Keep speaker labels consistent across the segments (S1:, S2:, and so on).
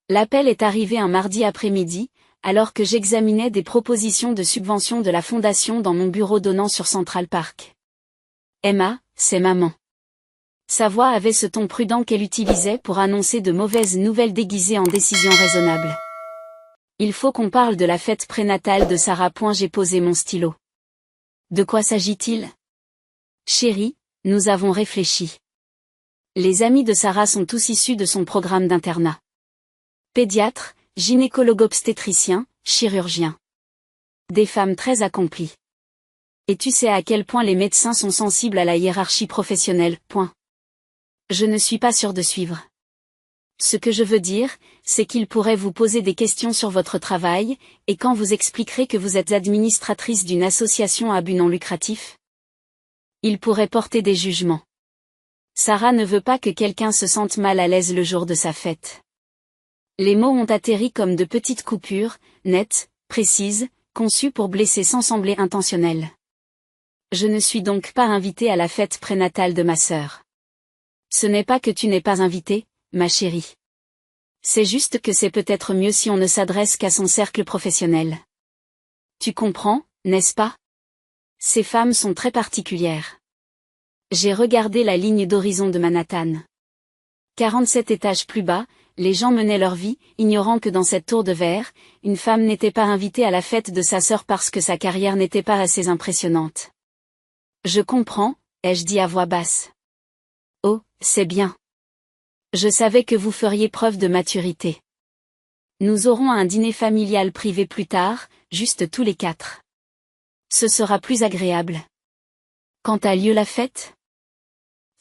S1: L'appel est arrivé un mardi après-midi, alors que j'examinais des propositions de subvention de la fondation dans mon bureau donnant sur Central Park. Emma, c'est maman. Sa voix avait ce ton prudent qu'elle utilisait pour annoncer de mauvaises nouvelles déguisées en décisions raisonnables. Il faut qu'on parle de la fête prénatale de Sarah. J'ai posé mon stylo. De quoi s'agit-il? Chérie, nous avons réfléchi. Les amis de Sarah sont tous issus de son programme d'internat. Pédiatre, gynécologue-obstétricien, chirurgien. Des femmes très accomplies. Et tu sais à quel point les médecins sont sensibles à la hiérarchie professionnelle. Je ne suis pas sûre de suivre. Ce que je veux dire, c'est qu'ils pourraient vous poser des questions sur votre travail, et quand vous expliquerez que vous êtes administratrice d'une association à but non lucratif, ils pourraient porter des jugements. Sarah ne veut pas que quelqu'un se sente mal à l'aise le jour de sa fête. Les mots ont atterri comme de petites coupures, nettes, précises, conçues pour blesser sans sembler intentionnelles. Je ne suis donc pas invitée à la fête prénatale de ma sœur. Ce n'est pas que tu n'es pas invitée, ma chérie. C'est juste que c'est peut-être mieux si on ne s'adresse qu'à son cercle professionnel. Tu comprends, n'est-ce pas? Ces femmes sont très particulières. J'ai regardé la ligne d'horizon de Manhattan. 47 étages plus bas, les gens menaient leur vie, ignorant que dans cette tour de verre, une femme n'était pas invitée à la fête de sa sœur parce que sa carrière n'était pas assez impressionnante. Je comprends, ai-je dit à voix basse. Oh, c'est bien. Je savais que vous feriez preuve de maturité. Nous aurons un dîner familial privé plus tard, juste tous les 4. Ce sera plus agréable. Quand a lieu la fête?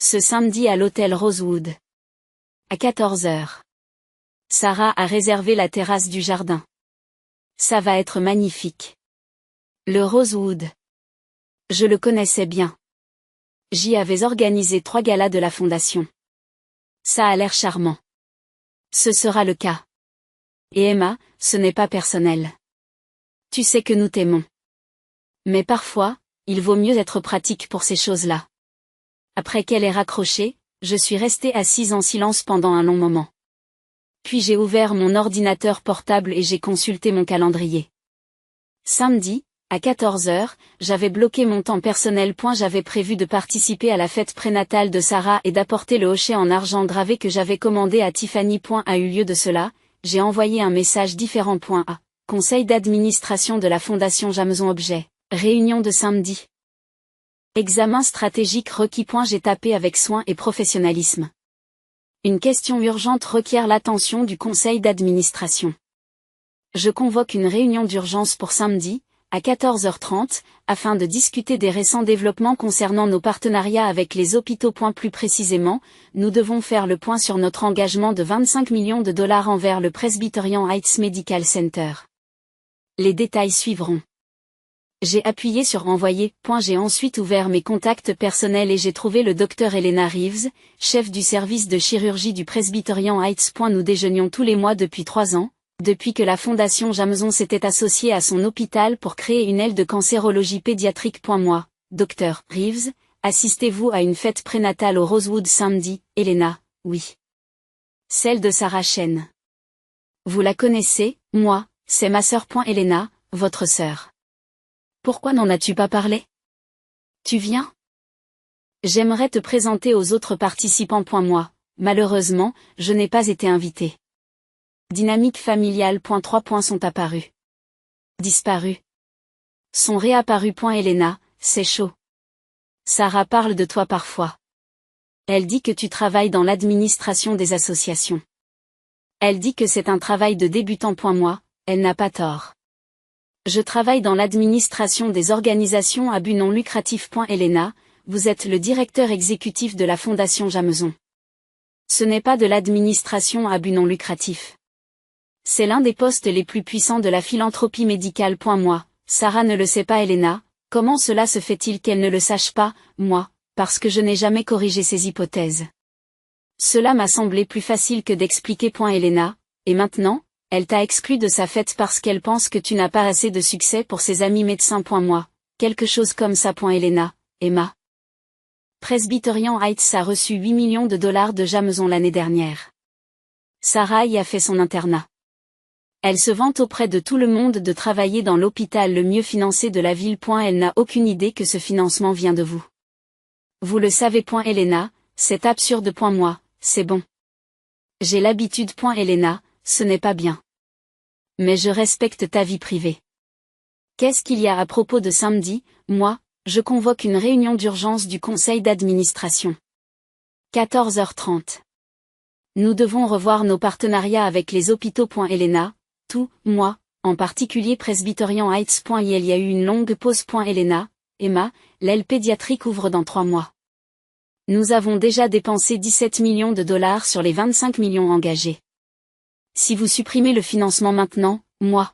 S1: Ce samedi à l'hôtel Rosewood. À 14h. Sarah a réservé la terrasse du jardin. Ça va être magnifique. Le Rosewood. Je le connaissais bien. J'y avais organisé 3 galas de la fondation. Ça a l'air charmant. Ce sera le cas. Et Emma, ce n'est pas personnel. Tu sais que nous t'aimons. Mais parfois, il vaut mieux être pratique pour ces choses-là. Après qu'elle ait raccroché, je suis restée assise en silence pendant un long moment. Puis j'ai ouvert mon ordinateur portable et j'ai consulté mon calendrier. Samedi, à 14h, j'avais bloqué mon temps personnel. J'avais prévu de participer à la fête prénatale de Sarah et d'apporter le hochet en argent gravé que j'avais commandé à Tiffany. A eu lieu de cela, j'ai envoyé un message différent. A. Conseil d'administration de la Fondation Jameson Objet. Réunion de samedi. Examen stratégique requis. J'ai tapé avec soin et professionnalisme. Une question urgente requiert l'attention du conseil d'administration. Je convoque une réunion d'urgence pour samedi, à 14h30, afin de discuter des récents développements concernant nos partenariats avec les hôpitaux. Plus précisément, nous devons faire le point sur notre engagement de 25 millions de dollars envers le Presbyterian Heights Medical Center. Les détails suivront. J'ai appuyé sur envoyer. J'ai ensuite ouvert mes contacts personnels et j'ai trouvé le Dr Elena Reeves, chef du service de chirurgie du Presbyterian Heights. Nous déjeunions tous les mois depuis 3 ans. Depuis que la Fondation Jameson s'était associée à son hôpital pour créer une aile de cancérologie pédiatrique. Moi, Dr. Reeves, assistez-vous à une fête prénatale au Rosewood samedi? Elena, oui. Celle de Sarah Chen. Vous la connaissez? Moi, c'est ma sœur. Elena, votre sœur. Pourquoi n'en as-tu pas parlé? Tu viens? J'aimerais te présenter aux autres participants. Moi, malheureusement, je n'ai pas été invitée. Dynamique familiale. 3 sont apparus. Disparus. Sont réapparus. Elena, c'est chaud. Sarah parle de toi parfois. Elle dit que tu travailles dans l'administration des associations. Elle dit que c'est un travail de débutant. Moi, elle n'a pas tort. Je travaille dans l'administration des organisations à but non lucratif. Elena, vous êtes le directeur exécutif de la Fondation Jameson. Ce n'est pas de l'administration à but non lucratif. C'est l'un des postes les plus puissants de la philanthropie médicale. Moi, Sarah ne le sait pas. Elena, comment cela se fait-il qu'elle ne le sache pas? Moi, parce que je n'ai jamais corrigé ses hypothèses. Cela m'a semblé plus facile que d'expliquer. Elena, et maintenant, elle t'a exclu de sa fête parce qu'elle pense que tu n'as pas assez de succès pour ses amis médecins. Moi, quelque chose comme ça. Elena, Emma. Presbyterian Heights a reçu 8 millions de dollars de Jameson l'année dernière. Sarah y a fait son internat. Elle se vante auprès de tout le monde de travailler dans l'hôpital le mieux financé de la ville. Elle n'a aucune idée que ce financement vient de vous. Vous le savez. Elena, c'est absurde. Moi, c'est bon. J'ai l'habitude. Elena, ce n'est pas bien. Mais je respecte ta vie privée. Qu'est-ce qu'il y a à propos de samedi? Moi, je convoque une réunion d'urgence du conseil d'administration. 14h30. Nous devons revoir nos partenariats avec les hôpitaux. Elena, tout, moi, en particulier Presbyterian Heights. Il y a eu une longue pause. Elena, Emma, l'aile pédiatrique ouvre dans 3 mois. Nous avons déjà dépensé 17 millions de dollars sur les 25 millions engagés. Si vous supprimez le financement maintenant, moi,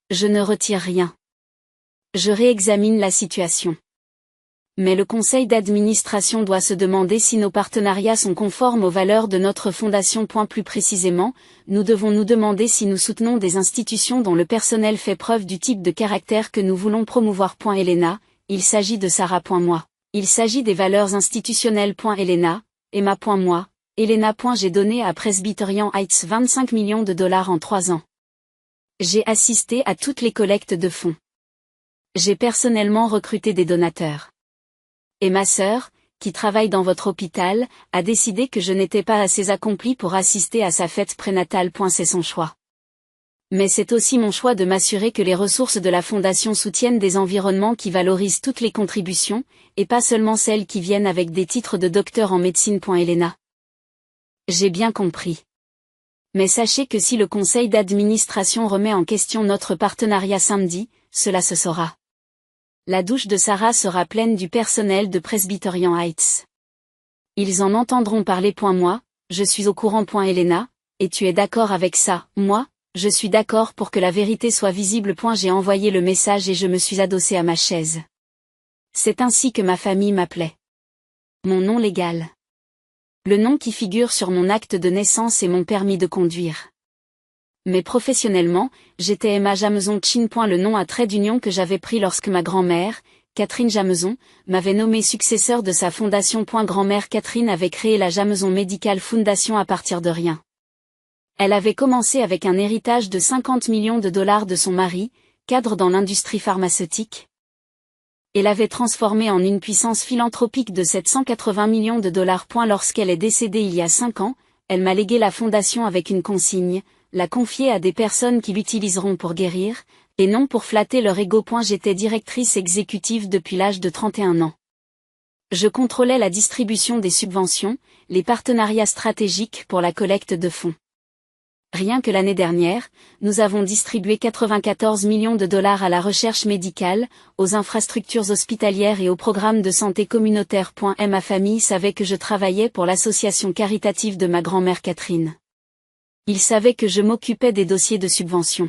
S1: je ne retire rien. Je réexamine la situation. Mais le conseil d'administration doit se demander si nos partenariats sont conformes aux valeurs de notre fondation. Plus précisément, nous devons nous demander si nous soutenons des institutions dont le personnel fait preuve du type de caractère que nous voulons promouvoir. Elena, il s'agit de Sarah. Moi. Il s'agit des valeurs institutionnelles. Elena, Emma. Moi, Elena. J'ai donné à Presbyterian Heights 25 millions de dollars en 3 ans. J'ai assisté à toutes les collectes de fonds. J'ai personnellement recruté des donateurs. Et ma sœur, qui travaille dans votre hôpital, a décidé que je n'étais pas assez accomplie pour assister à sa fête prénatale. C'est son choix. Mais c'est aussi mon choix de m'assurer que les ressources de la Fondation soutiennent des environnements qui valorisent toutes les contributions, et pas seulement celles qui viennent avec des titres de docteur en médecine. Elena. J'ai bien compris. Mais sachez que si le conseil d'administration remet en question notre partenariat samedi, cela se saura. La douche de Sarah sera pleine du personnel de Presbyterian Heights. Ils en entendront parler. Moi, je suis au courant. Elena, et tu es d'accord avec ça? Moi, je suis d'accord pour que la vérité soit visible. J'ai envoyé le message et je me suis adossée à ma chaise. C'est ainsi que ma famille m'appelait. Mon nom légal. Le nom qui figure sur mon acte de naissance et mon permis de conduire. Mais professionnellement, j'étais Emma Jameson Chin. Le nom à trait d'union que j'avais pris lorsque ma grand-mère, Catherine Jameson, m'avait nommé successeur de sa fondation. Grand-mère Catherine avait créé la Jameson Medical Foundation à partir de rien. Elle avait commencé avec un héritage de 50 millions de dollars de son mari, cadre dans l'industrie pharmaceutique, et l'avait transformée en une puissance philanthropique de 780 millions de dollars. Lorsqu'elle est décédée il y a 5 ans, elle m'a légué la fondation avec une consigne: la confier à des personnes qui l'utiliseront pour guérir, et non pour flatter leur ego. J'étais directrice exécutive depuis l'âge de 31 ans. Je contrôlais la distribution des subventions, les partenariats stratégiques pour la collecte de fonds. Rien que l'année dernière, nous avons distribué 94 millions de dollars à la recherche médicale, aux infrastructures hospitalières et aux programmes de santé communautaire. Ma famille savait que je travaillais pour l'association caritative de ma grand-mère Catherine. Ils savaient que je m'occupais des dossiers de subvention.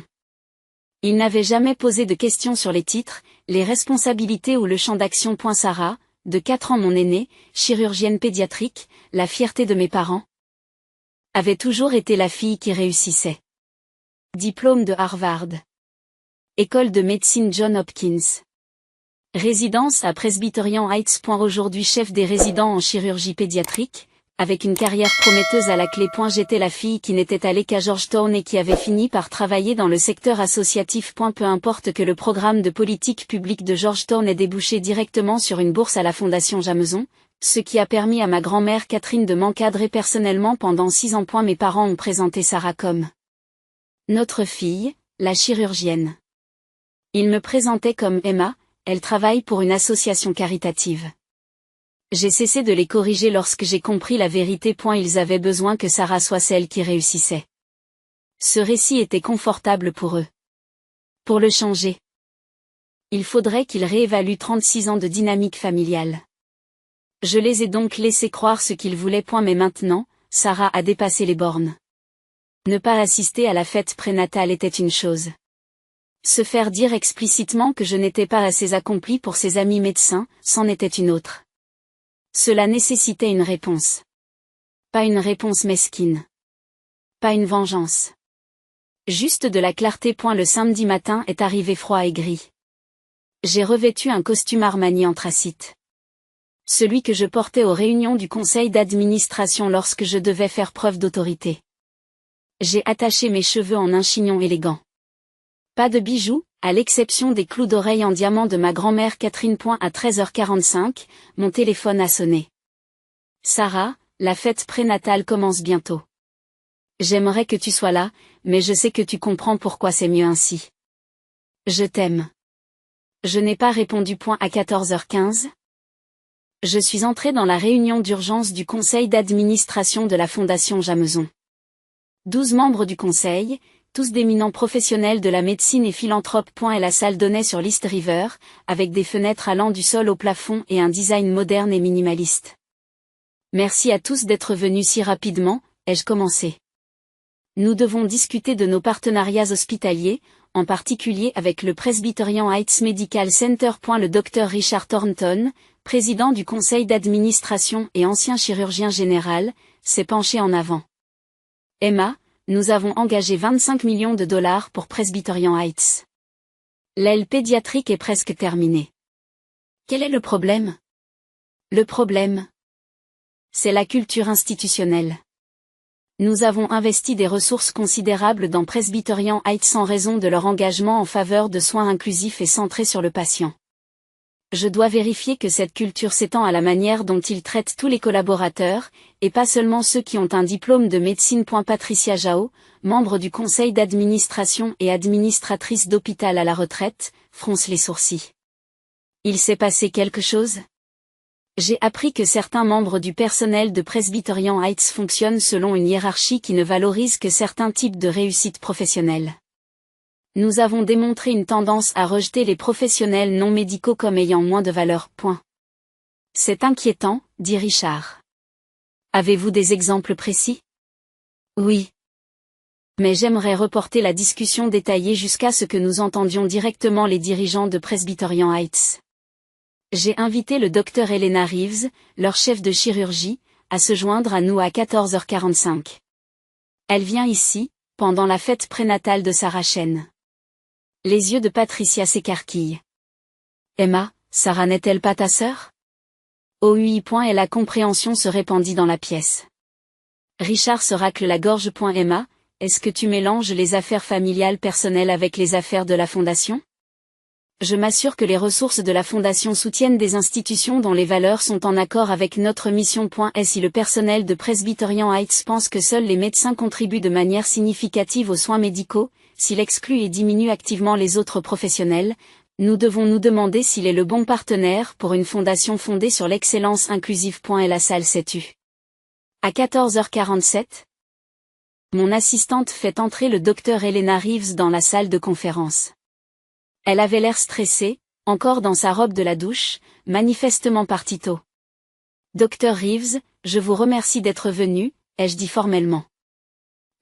S1: Ils n'avaient jamais posé de questions sur les titres, les responsabilités ou le champ d'action. Sarah, de 4 ans, mon aînée, chirurgienne pédiatrique, la fierté de mes parents, avait toujours été la fille qui réussissait. Diplôme de Harvard. École de médecine Johns Hopkins. Résidence à Presbyterian Heights. Aujourd'hui chef des résidents en chirurgie pédiatrique, avec une carrière prometteuse à la clé. J'étais la fille qui n'était allée qu'à Georgetown et qui avait fini par travailler dans le secteur associatif. Peu importe que le programme de politique publique de Georgetown ait débouché directement sur une bourse à la Fondation Jameson, ce qui a permis à ma grand-mère Catherine de m'encadrer personnellement pendant 6 ans. Mes parents ont présenté Sarah comme notre fille, la chirurgienne. Ils me présentaient comme Emma, elle travaille pour une association caritative. J'ai cessé de les corriger lorsque j'ai compris la vérité. Ils avaient besoin que Sarah soit celle qui réussissait. Ce récit était confortable pour eux. Pour le changer, il faudrait qu'ils réévaluent 36 ans de dynamique familiale. Je les ai donc laissés croire ce qu'ils voulaient. Mais maintenant, Sarah a dépassé les bornes. Ne pas assister à la fête prénatale était une chose. Se faire dire explicitement que je n'étais pas assez accomplie pour ses amis médecins, c'en était une autre. Cela nécessitait une réponse. Pas une réponse mesquine. Pas une vengeance. Juste de la clarté. Le samedi matin est arrivé froid et gris. J'ai revêtu un costume Armani anthracite. Celui que je portais aux réunions du conseil d'administration lorsque je devais faire preuve d'autorité. J'ai attaché mes cheveux en un chignon élégant. Pas de bijoux, à l'exception des clous d'oreilles en diamant de ma grand-mère Catherine. À 13h45, mon téléphone a sonné. Sarah, la fête prénatale commence bientôt. J'aimerais que tu sois là, mais je sais que tu comprends pourquoi c'est mieux ainsi. Je t'aime. Je n'ai pas répondu. À 14h15. Je suis entrée dans la réunion d'urgence du conseil d'administration de la Fondation Jameson. 12 membres du conseil, tous d'éminents professionnels de la médecine et philanthropes. Et la salle donnait sur l'East River, avec des fenêtres allant du sol au plafond et un design moderne et minimaliste. Merci à tous d'être venus si rapidement, ai-je commencé. Nous devons discuter de nos partenariats hospitaliers, en particulier avec le Presbyterian Heights Medical Center. Le Dr Richard Thornton, président du conseil d'administration et ancien chirurgien général, s'est penché en avant. Emma, nous avons engagé 25 millions de dollars pour Presbyterian Heights. L'aile pédiatrique est presque terminée. Quel est le problème? Le problème, c'est la culture institutionnelle. Nous avons investi des ressources considérables dans Presbyterian Heights en raison de leur engagement en faveur de soins inclusifs et centrés sur le patient. Je dois vérifier que cette culture s'étend à la manière dont ils traitent tous les collaborateurs, et pas seulement ceux qui ont un diplôme de médecine. Patricia Jao, membre du conseil d'administration et administratrice d'hôpital à la retraite, fronce les sourcils. Il s'est passé quelque chose? J'ai appris que certains membres du personnel de Presbyterian Heights fonctionnent selon une hiérarchie qui ne valorise que certains types de réussite professionnelle. Nous avons démontré une tendance à rejeter les professionnels non médicaux comme ayant moins de valeur. C'est inquiétant, dit Richard. Avez-vous des exemples précis? Oui. Mais j'aimerais reporter la discussion détaillée jusqu'à ce que nous entendions directement les dirigeants de Presbyterian Heights. J'ai invité le Dr Elena Reeves, leur chef de chirurgie, à se joindre à nous à 14h45. Elle vient ici, pendant la fête prénatale de Sarah Chen. Les yeux de Patricia s'écarquillent. Emma, Sarah n'est-elle pas ta sœur? Oh oui. Et la compréhension se répandit dans la pièce. Richard se racle la gorge. Emma, est-ce que tu mélanges les affaires familiales personnelles avec les affaires de la fondation? Je m'assure que les ressources de la Fondation soutiennent des institutions dont les valeurs sont en accord avec notre mission. Et si le personnel de Presbyterian Heights pense que seuls les médecins contribuent de manière significative aux soins médicaux, s'il exclut et diminue activement les autres professionnels, nous devons nous demander s'il est le bon partenaire pour une fondation fondée sur l'excellence inclusive. Et la salle s'est tue. À 14h47, mon assistante fait entrer le Dr Elena Reeves dans la salle de conférence. Elle avait l'air stressée, encore dans sa robe de la douche, manifestement partie tôt. Dr Reeves, je vous remercie d'être venu, ai-je dit formellement.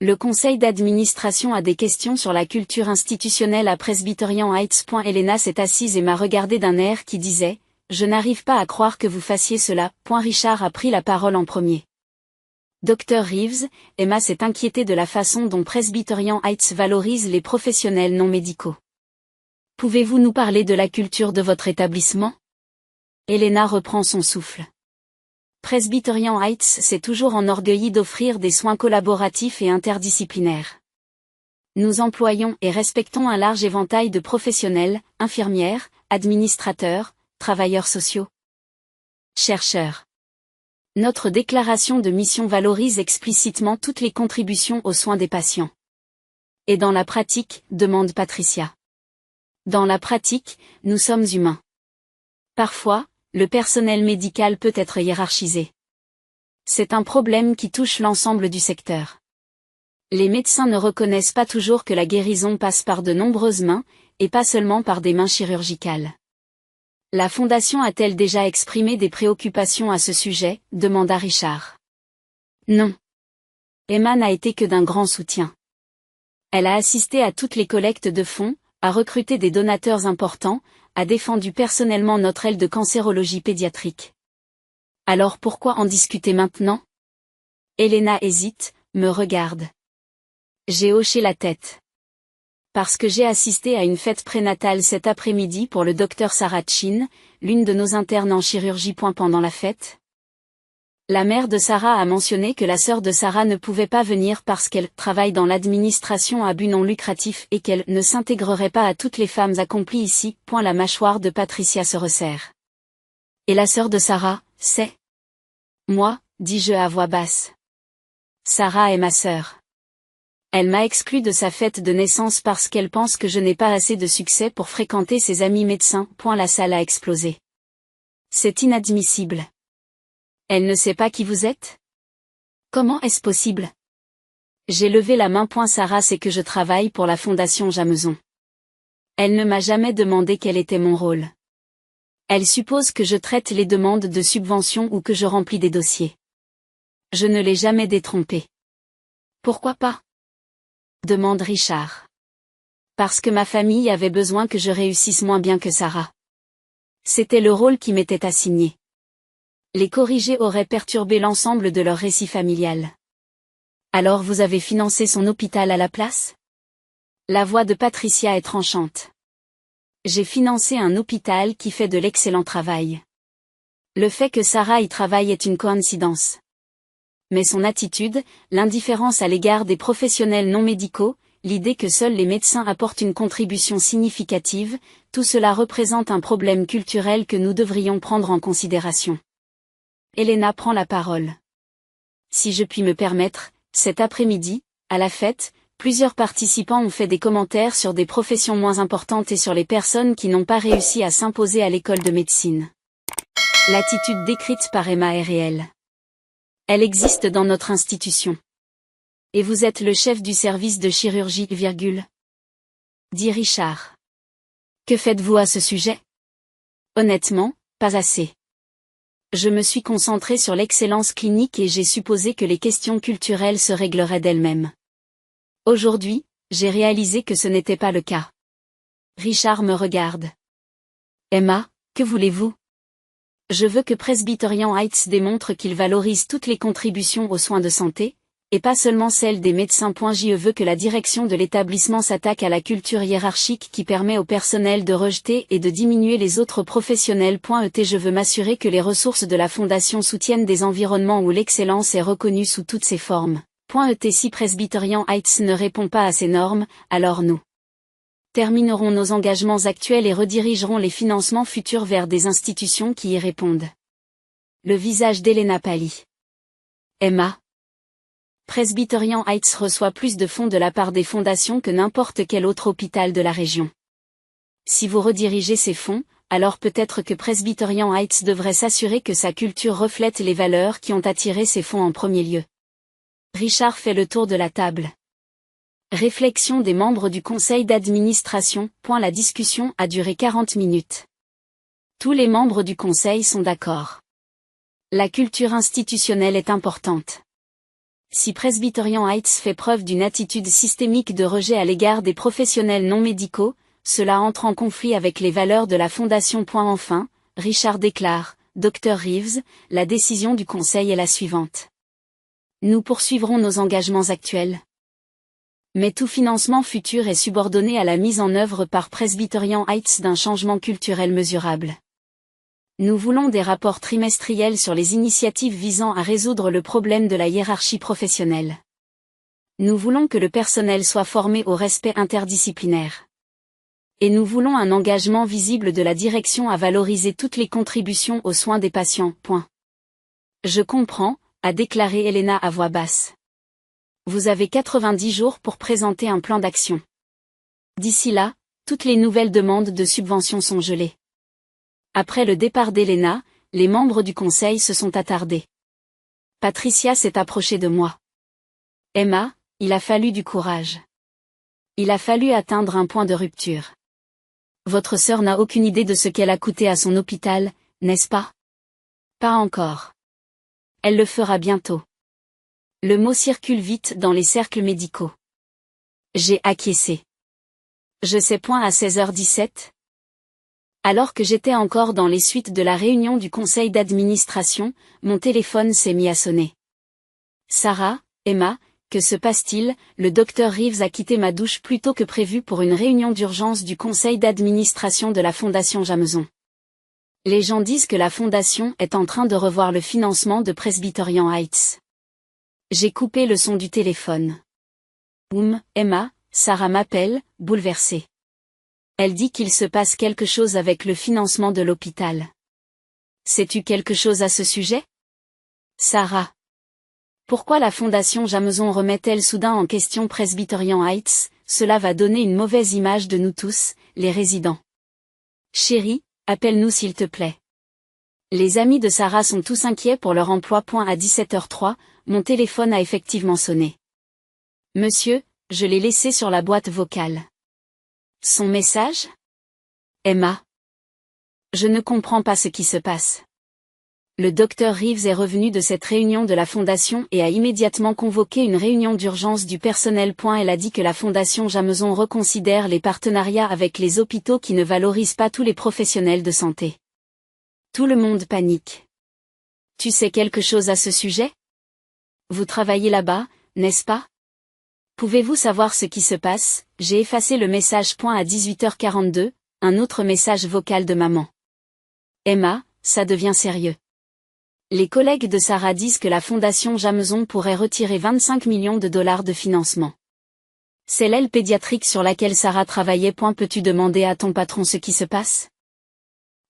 S1: Le conseil d'administration a des questions sur la culture institutionnelle à Presbyterian Heights. Elena s'est assise et m'a regardé d'un air qui disait « Je n'arrive pas à croire que vous fassiez cela. » Richard a pris la parole en premier. Dr Reeves, Emma s'est inquiétée de la façon dont Presbyterian Heights valorise les professionnels non médicaux. Pouvez-vous nous parler de la culture de votre établissement? Elena reprend son souffle. Presbyterian Heights s'est toujours enorgueilli d'offrir des soins collaboratifs et interdisciplinaires. Nous employons et respectons un large éventail de professionnels, infirmières, administrateurs, travailleurs sociaux, chercheurs. Notre déclaration de mission valorise explicitement toutes les contributions aux soins des patients. Et dans la pratique, demande Patricia. Dans la pratique, nous sommes humains. Parfois, le personnel médical peut être hiérarchisé. C'est un problème qui touche l'ensemble du secteur. Les médecins ne reconnaissent pas toujours que la guérison passe par de nombreuses mains, et pas seulement par des mains chirurgicales. La Fondation a-t-elle déjà exprimé des préoccupations à ce sujet, demanda Richard. Non. Emma n'a été que d'un grand soutien. Elle a assisté à toutes les collectes de fonds, a recruté des donateurs importants, a défendu personnellement notre aile de cancérologie pédiatrique. Alors pourquoi en discuter maintenant? Elena hésite, me regarde. J'ai hoché la tête. Parce que j'ai assisté à une fête prénatale cet après-midi pour le Dr Sarah Chin, l'une de nos internes en chirurgie. Pendant la fête, La mère de Sarah a mentionné que la sœur de Sarah ne pouvait pas venir parce qu'elle travaille dans l'administration à but non lucratif et qu'elle ne s'intégrerait pas à toutes les femmes accomplies ici. La mâchoire de Patricia se resserre. Et la sœur de Sarah, c'est moi, dis-je à voix basse. Sarah est ma sœur. Elle m'a exclue de sa fête de naissance parce qu'elle pense que je n'ai pas assez de succès pour fréquenter ses amis médecins. La salle a explosé. C'est inadmissible. Elle ne sait pas qui vous êtes? Comment est-ce possible? J'ai levé la main. Sarah sait que je travaille pour la Fondation Jameson. Elle ne m'a jamais demandé quel était mon rôle. Elle suppose que je traite les demandes de subvention ou que je remplis des dossiers. Je ne l'ai jamais détrompée. Pourquoi pas? Demande Richard. Parce que ma famille avait besoin que je réussisse moins bien que Sarah. C'était le rôle qui m'était assigné. Les corriger aurait perturbé l'ensemble de leur récit familial. Alors vous avez financé son hôpital à la place? La voix de Patricia est tranchante. J'ai financé un hôpital qui fait de l'excellent travail. Le fait que Sarah y travaille est une coïncidence. Mais son attitude, l'indifférence à l'égard des professionnels non médicaux, l'idée que seuls les médecins apportent une contribution significative, tout cela représente un problème culturel que nous devrions prendre en considération. Elena prend la parole. Si je puis me permettre, cet après-midi, à la fête, plusieurs participants ont fait des commentaires sur des professions moins importantes et sur les personnes qui n'ont pas réussi à s'imposer à l'école de médecine. L'attitude décrite par Emma est réelle. Elle existe dans notre institution. Et vous êtes le chef du service de chirurgie, dit Richard. Que faites-vous à ce sujet? Honnêtement, pas assez. Je me suis concentré sur l'excellence clinique et j'ai supposé que les questions culturelles se régleraient d'elles-mêmes. Aujourd'hui, j'ai réalisé que ce n'était pas le cas. Richard me regarde. Emma, que voulez-vous? Je veux que Presbyterian Heights démontre qu'il valorise toutes les contributions aux soins de santé, et pas seulement celles des médecins. Je veux que la direction de l'établissement s'attaque à la culture hiérarchique qui permet au personnel de rejeter et de diminuer les autres professionnels. Je veux m'assurer que les ressources de la Fondation soutiennent des environnements où l'excellence est reconnue sous toutes ses formes. Si Presbyterian Heights ne répond pas à ces normes, alors nous terminerons nos engagements actuels et redirigerons les financements futurs vers des institutions qui y répondent. Le visage d'Elena pâlit. Emma. Presbyterian Heights reçoit plus de fonds de la part des fondations que n'importe quel autre hôpital de la région. Si vous redirigez ces fonds, alors peut-être que Presbyterian Heights devrait s'assurer que sa culture reflète les valeurs qui ont attiré ces fonds en premier lieu. Richard fait le tour de la table. Réflexion des membres du conseil d'administration. La discussion a duré 40 minutes. Tous les membres du conseil sont d'accord. La culture institutionnelle est importante. Si Presbyterian Heights fait preuve d'une attitude systémique de rejet à l'égard des professionnels non médicaux, cela entre en conflit avec les valeurs de la Fondation. Enfin, Richard déclare, Dr Reeves, la décision du conseil est la suivante. Nous poursuivrons nos engagements actuels. Mais tout financement futur est subordonné à la mise en œuvre par Presbyterian Heights d'un changement culturel mesurable. Nous voulons des rapports trimestriels sur les initiatives visant à résoudre le problème de la hiérarchie professionnelle. Nous voulons que le personnel soit formé au respect interdisciplinaire. Et nous voulons un engagement visible de la direction à valoriser toutes les contributions aux soins des patients. Je comprends, a déclaré Elena à voix basse. Vous avez 90 jours pour présenter un plan d'action. D'ici là, toutes les nouvelles demandes de subventions sont gelées. Après le départ d'Elena, les membres du conseil se sont attardés. Patricia s'est approchée de moi. Emma, il a fallu du courage. Il a fallu atteindre un point de rupture. Votre sœur n'a aucune idée de ce qu'elle a coûté à son hôpital, n'est-ce pas? Pas encore. Elle le fera bientôt. Le mot circule vite dans les cercles médicaux. J'ai acquiescé. Je sais point à 16h17. Alors que j'étais encore dans les suites de la réunion du conseil d'administration, mon téléphone s'est mis à sonner. Sarah, Emma, que se passe-t-il? Le docteur Reeves a quitté ma douche plus tôt que prévu pour une réunion d'urgence du conseil d'administration de la Fondation Jameson. Les gens disent que la fondation est en train de revoir le financement de Presbyterian Heights. J'ai coupé le son du téléphone. Emma, Sarah m'appelle, bouleversée. Elle dit qu'il se passe quelque chose avec le financement de l'hôpital. Sais-tu quelque chose à ce sujet? Sarah. Pourquoi la fondation Jameson remet-elle soudain en question Presbyterian Heights? Cela va donner une mauvaise image de nous tous, les résidents. Chérie, appelle-nous s'il te plaît. Les amis de Sarah sont tous inquiets pour leur emploi. À 17h03, mon téléphone a effectivement sonné. Monsieur, je l'ai laissé sur la boîte vocale. Son message? Emma. Je ne comprends pas ce qui se passe. Le docteur Reeves est revenu de cette réunion de la fondation et a immédiatement convoqué une réunion d'urgence du personnel. Elle a dit que la fondation Jameson reconsidère les partenariats avec les hôpitaux qui ne valorisent pas tous les professionnels de santé. Tout le monde panique. Tu sais quelque chose à ce sujet? Vous travaillez là-bas, n'est-ce pas? Pouvez-vous savoir ce qui se passe? J'ai effacé le message. À 18h42, un autre message vocal de maman. Emma, ça devient sérieux. Les collègues de Sarah disent que la fondation Jameson pourrait retirer 25 millions de dollars de financement. C'est l'aile pédiatrique sur laquelle Sarah travaillait. Peux-tu demander à ton patron ce qui se passe?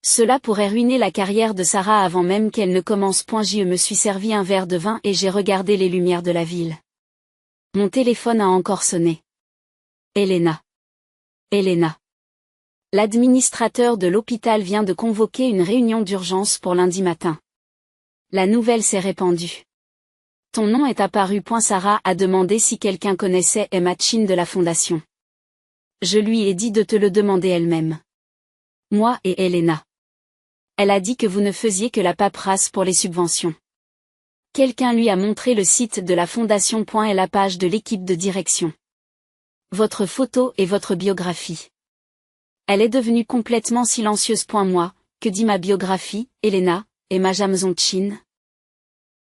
S1: Cela pourrait ruiner la carrière de Sarah avant même qu'elle ne commence. Je me suis servi un verre de vin et j'ai regardé les lumières de la ville. Mon téléphone a encore sonné. Elena. L'administrateur de l'hôpital vient de convoquer une réunion d'urgence pour lundi matin. La nouvelle s'est répandue. Ton nom est apparu. Sarah a demandé si quelqu'un connaissait Emma Chin de la fondation. Je lui ai dit de te le demander elle-même. Moi et Elena. Elle a dit que vous ne faisiez que la paperasse pour les subventions. Quelqu'un lui a montré le site de la fondation. Et la page de l'équipe de direction. Votre photo et votre biographie. Elle est devenue complètement silencieuse. Moi, que dit ma biographie, Elena, Emma Jameson Chin?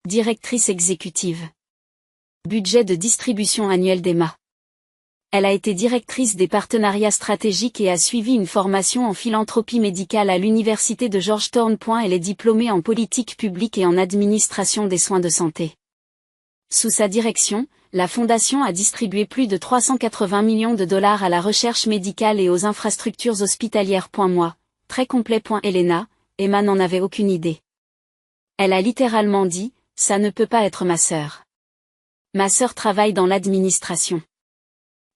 S1: Directrice exécutive. Budget de distribution annuel d'Emma. Elle a été directrice des partenariats stratégiques et a suivi une formation en philanthropie médicale à l'université de Georgetown. Elle est diplômée en politique publique et en administration des soins de santé. Sous sa direction, la fondation a distribué plus de 380 millions de dollars à la recherche médicale et aux infrastructures hospitalières. Moi, très complet. Elena, Emma n'en avait aucune idée. Elle a littéralement dit, ça ne peut pas être ma sœur. Ma sœur travaille dans l'administration.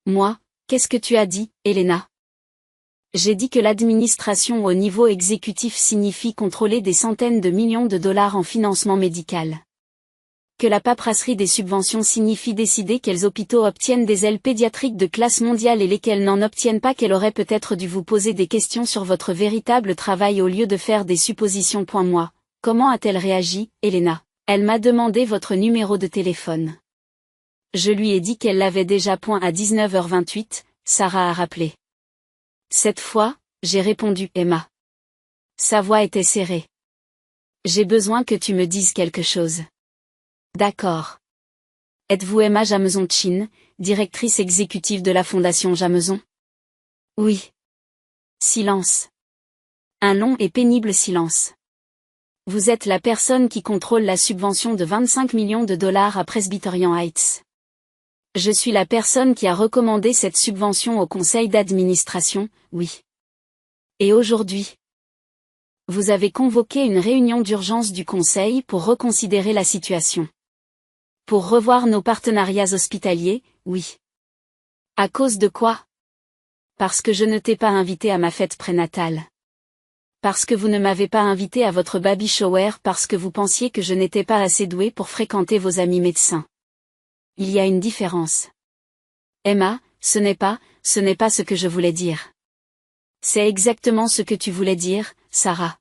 S1: Moi, qu'est-ce que tu as dit, Elena? J'ai dit que l'administration au niveau exécutif signifie contrôler des centaines de millions de dollars en financement médical. Que la paperasserie des subventions signifie décider quels hôpitaux obtiennent des ailes pédiatriques de classe mondiale et lesquels n'en obtiennent pas. Qu'elle aurait peut-être dû vous poser des questions sur votre véritable travail au lieu de faire des suppositions. Moi, comment a-t-elle réagi, Elena? Elle m'a demandé votre numéro de téléphone. Je lui ai dit qu'elle l'avait déjà. À 19h28, Sarah a rappelé. Cette fois, j'ai répondu Emma. Sa voix était serrée. J'ai besoin que tu me dises quelque chose. D'accord. Êtes-vous Emma Jameson Chin, directrice exécutive de la fondation Jameson? Oui. Silence. Un long et pénible silence. Vous êtes la personne qui contrôle la subvention de 25 millions de dollars à Presbyterian Heights. Je suis la personne qui a recommandé cette subvention au conseil d'administration, oui. Et aujourd'hui, vous avez convoqué une réunion d'urgence du conseil pour reconsidérer la situation. Pour revoir nos partenariats hospitaliers, oui. À cause de quoi? Parce que je ne t'ai pas invité à ma fête prénatale. Parce que vous ne m'avez pas invité à votre baby shower parce que vous pensiez que je n'étais pas assez douée pour fréquenter vos amis médecins. Il y a une différence. Emma, ce n'est pas ce que je voulais dire. C'est exactement ce que tu voulais dire, Sarah.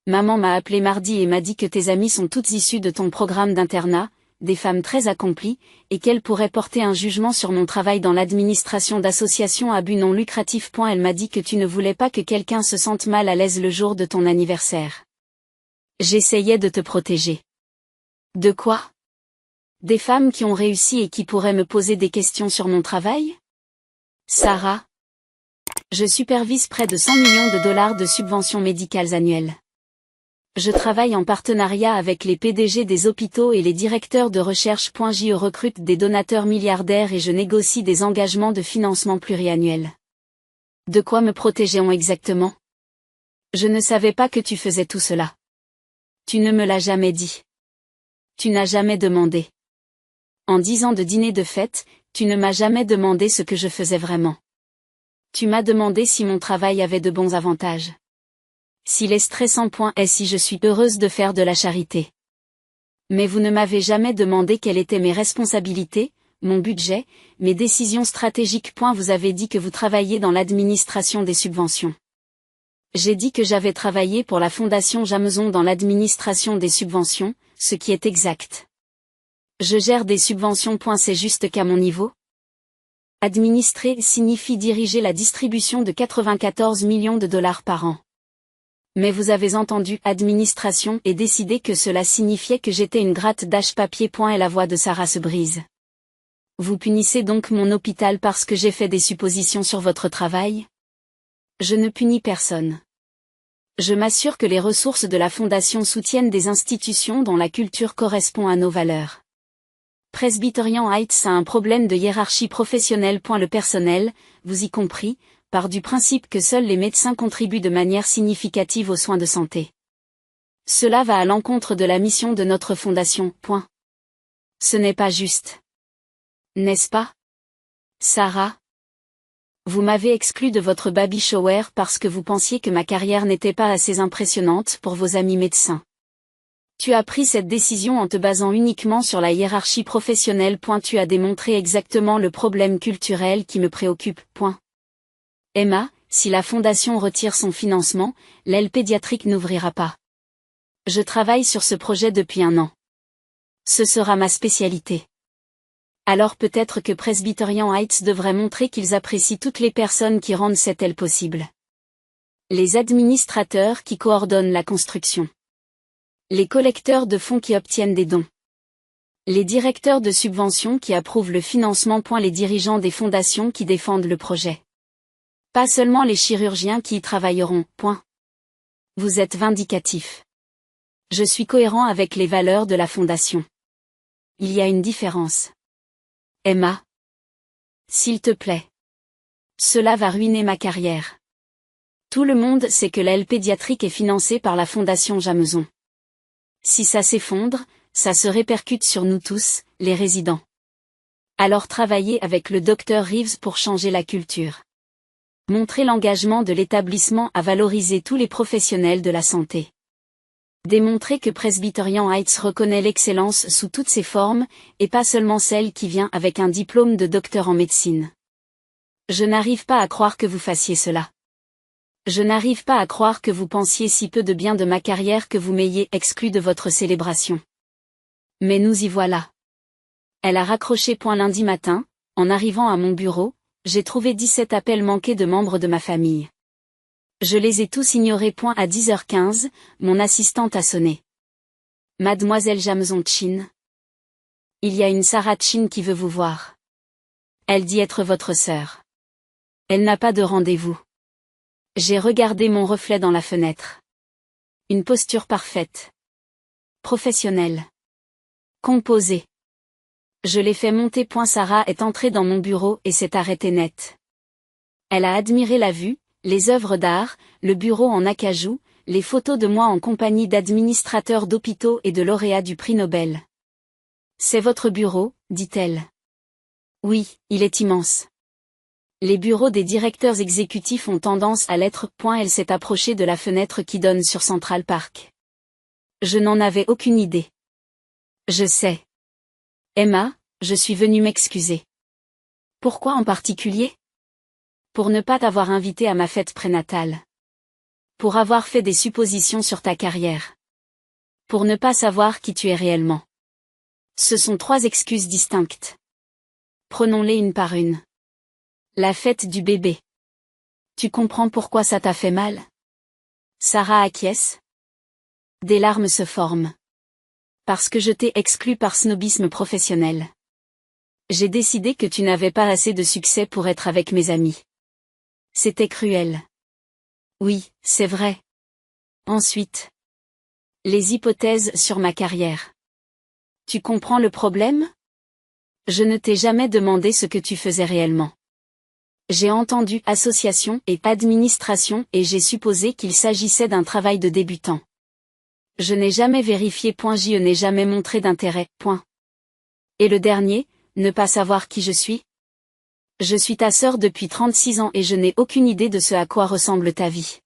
S1: Maman m'a appelé mardi et m'a dit que tes amies sont toutes issues de ton programme d'internat, des femmes très accomplies, et qu'elles pourraient porter un jugement sur mon travail dans l'administration d'associations à but non lucratif. Elle m'a dit que tu ne voulais pas que quelqu'un se sente mal à l'aise le jour de ton anniversaire. J'essayais de te protéger. De quoi? Des femmes qui ont réussi et qui pourraient me poser des questions sur mon travail? Sarah. Je supervise près de 100 millions de dollars de subventions médicales annuelles. Je travaille en partenariat avec les PDG des hôpitaux et les directeurs de recherche. Je recrute des donateurs milliardaires et je négocie des engagements de financement pluriannuels. De quoi me protégeons exactement? Je ne savais pas que tu faisais tout cela. Tu ne me l'as jamais dit. Tu n'as jamais demandé. En 10 ans de dîner de fête, tu ne m'as jamais demandé ce que je faisais vraiment. Tu m'as demandé si mon travail avait de bons avantages. S'il est stressant. Et si je suis heureuse de faire de la charité. Mais vous ne m'avez jamais demandé quelles étaient mes responsabilités, mon budget, mes décisions stratégiques. Vous avez dit que vous travailliez dans l'administration des subventions. J'ai dit que j'avais travaillé pour la Fondation Jameson dans l'administration des subventions, ce qui est exact. Je gère des subventions. C'est juste qu'à mon niveau. Administrer signifie diriger la distribution de 94 millions de dollars par an. Mais vous avez entendu administration et décidé que cela signifiait que j'étais une gratte d'âche-papier. Et la voix de Sarah se brise. Vous punissez donc mon hôpital parce que j'ai fait des suppositions sur votre travail? Je ne punis personne. Je m'assure que les ressources de la Fondation soutiennent des institutions dont la culture correspond à nos valeurs. Presbyterian Heights a un problème de hiérarchie professionnelle. Le personnel, vous y compris, part du principe que seuls les médecins contribuent de manière significative aux soins de santé. Cela va à l'encontre de la mission de notre fondation. Ce n'est pas juste. N'est-ce pas? Sarah? Vous m'avez exclu de votre baby shower parce que vous pensiez que ma carrière n'était pas assez impressionnante pour vos amis médecins. Tu as pris cette décision en te basant uniquement sur la hiérarchie professionnelle. Tu as démontré exactement le problème culturel qui me préoccupe. Emma, si la fondation retire son financement, l'aile pédiatrique n'ouvrira pas. Je travaille sur ce projet depuis 1 an. Ce sera ma spécialité. Alors peut-être que Presbyterian Heights devrait montrer qu'ils apprécient toutes les personnes qui rendent cette aile possible. Les administrateurs qui coordonnent la construction. Les collecteurs de fonds qui obtiennent des dons. Les directeurs de subventions qui approuvent le financement. Les dirigeants des fondations qui défendent le projet. Pas seulement les chirurgiens qui y travailleront. Vous êtes vindicatif. Je suis cohérent avec les valeurs de la fondation. Il y a une différence. Emma. S'il te plaît. Cela va ruiner ma carrière. Tout le monde sait que l'aile pédiatrique est financée par la Fondation Jameson. Si ça s'effondre, ça se répercute sur nous tous, les résidents. Alors travaillez avec le Dr Reeves pour changer la culture. Montrez l'engagement de l'établissement à valoriser tous les professionnels de la santé. Démontrez que Presbyterian Heights reconnaît l'excellence sous toutes ses formes, et pas seulement celle qui vient avec un diplôme de docteur en médecine. Je n'arrive pas à croire que vous fassiez cela. Je n'arrive pas à croire que vous pensiez si peu de bien de ma carrière que vous m'ayez exclu de votre célébration. Mais nous y voilà. Elle a raccroché. Lundi matin, en arrivant à mon bureau, j'ai trouvé 17 appels manqués de membres de ma famille. Je les ai tous ignorés. À 10h15, mon assistante a sonné. Mademoiselle Jameson Chin. Il y a une Sarah Chin qui veut vous voir. Elle dit être votre sœur. Elle n'a pas de rendez-vous. J'ai regardé mon reflet dans la fenêtre. Une posture parfaite. Professionnelle. Composée. Je l'ai fait monter. Sarah est entrée dans mon bureau et s'est arrêtée net. Elle a admiré la vue, les œuvres d'art, le bureau en acajou, les photos de moi en compagnie d'administrateurs d'hôpitaux et de lauréats du prix Nobel. C'est votre bureau, dit-elle. Oui, il est immense. Les bureaux des directeurs exécutifs ont tendance à l'être. Elle s'est approchée de la fenêtre qui donne sur Central Park. Je n'en avais aucune idée. Je sais. Emma, je suis venue m'excuser. Pourquoi en particulier? Pour ne pas t'avoir invité à ma fête prénatale. Pour avoir fait des suppositions sur ta carrière. Pour ne pas savoir qui tu es réellement. Ce sont 3 excuses distinctes. Prenons-les une par une. La fête du bébé. Tu comprends pourquoi ça t'a fait mal? Sarah acquiesce. Des larmes se forment. Parce que je t'ai exclu par snobisme professionnel. J'ai décidé que tu n'avais pas assez de succès pour être avec mes amis. C'était cruel. Oui, c'est vrai. Ensuite. Les hypothèses sur ma carrière. Tu comprends le problème? Je ne t'ai jamais demandé ce que tu faisais réellement. J'ai entendu association et administration et j'ai supposé qu'il s'agissait d'un travail de débutant. Je n'ai jamais vérifié. Je n'ai jamais montré d'intérêt. Et le dernier, ne pas savoir qui je suis? Je suis ta sœur depuis 36 ans et je n'ai aucune idée de ce à quoi ressemble ta vie.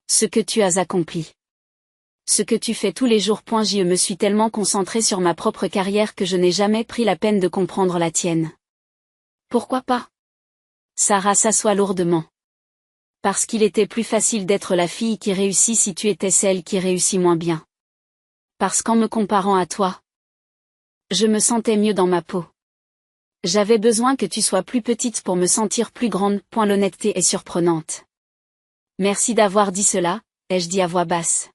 S1: Ce que tu as accompli. Ce que tu fais tous les jours. Je me suis tellement concentrée sur ma propre carrière que je n'ai jamais pris la peine de comprendre la tienne. Pourquoi pas? Sarah s'assoit lourdement. Parce qu'il était plus facile d'être la fille qui réussit si tu étais celle qui réussit moins bien. Parce qu'en me comparant à toi, je me sentais mieux dans ma peau. J'avais besoin que tu sois plus petite pour me sentir plus grande. L'honnêteté est surprenante. Merci d'avoir dit cela, ai-je dit à voix basse.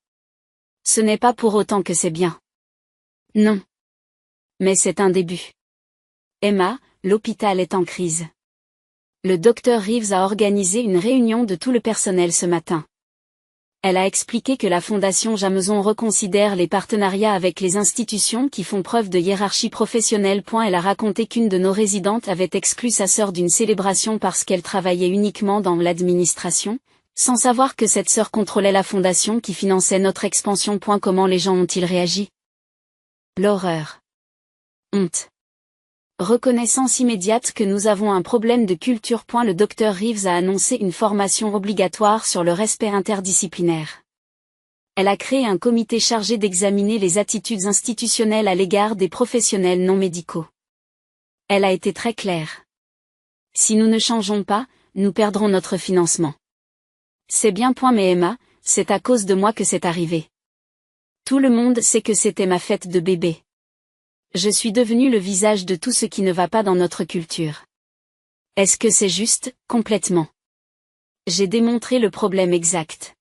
S1: Ce n'est pas pour autant que c'est bien. Non. Mais c'est un début. Emma, l'hôpital est en crise. Le docteur Reeves a organisé une réunion de tout le personnel ce matin. Elle a expliqué que la Fondation Jameson reconsidère les partenariats avec les institutions qui font preuve de hiérarchie professionnelle. Elle a raconté qu'une de nos résidentes avait exclu sa sœur d'une célébration parce qu'elle travaillait uniquement dans l'administration, sans savoir que cette sœur contrôlait la fondation qui finançait notre expansion. Comment les gens ont-ils réagi? L'horreur. Honte. Reconnaissance immédiate que nous avons un problème de culture. Le docteur Reeves a annoncé une formation obligatoire sur le respect interdisciplinaire. Elle a créé un comité chargé d'examiner les attitudes institutionnelles à l'égard des professionnels non médicaux. Elle a été très claire. Si nous ne changeons pas, nous perdrons notre financement. C'est bien. Mais Emma, c'est à cause de moi que c'est arrivé. Tout le monde sait que c'était ma fête de bébé. Je suis devenue le visage de tout ce qui ne va pas dans notre culture. Est-ce que c'est juste? Complètement. J'ai démontré le problème exact.